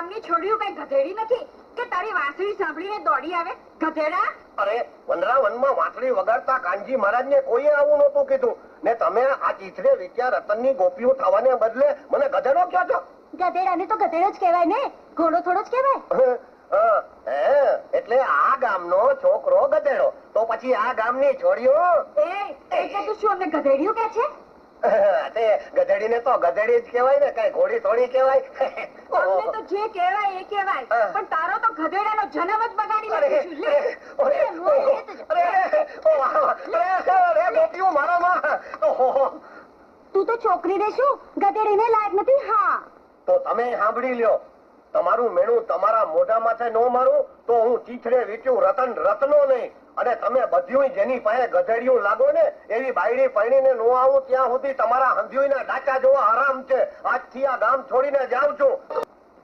ગામની છોડીઓ કઈ ગધેડી નથી કે તારી વાંસળી સાંભળીને દોડી આવે? ગધેડા! અરે વનરાવનમાં વાંસળી વગાડતા કાનજી મહારાજને કોઈએ આવું નહોતું કીધું ને તમે આ ચીથરે વિદ્યા રતનની ગોપીઓ થવાને બદલે મને ગધેડો કહો છો? ગધેડાને તો ગધેડો જ કહેવાય ને, ઘોડો થોડો જ કહેવાય. એટલે આ ગામનો છોકરો ગધેડો તો પછી આ ગામની છોડીઓ એટલે તું શું અમને ગધેડીઓ કે છે? ગધેડીને તો ગધેડી જ કહેવાય ને, કઈ ઘોડી થોડી કહેવાય. અમને તો જે કહેવાય એ કહેવાય, પણ તારો તો ગધેડાનો જન્મ જ બગાડી નાખ્યો છે. તું તો છોકરીને શું ગધેડીને લાયક નથી. હા તો તમે સાંભળી લ્યો, તમારું મેણું તમારા મોઢામાંથી ન મારું તો હું ચીથડે વીટ્યું રતન રત્નો નહીં. અને તમે બધ્યું જેની પાસે ગધેડિયું લાગો ને એવી બાયડી પૈણીને નો આવું ત્યાં સુધી તમારા હંધ્યુના ડાચા જોવા આરામ છે. આજથી આ ગામ છોડીને જાઉં છું.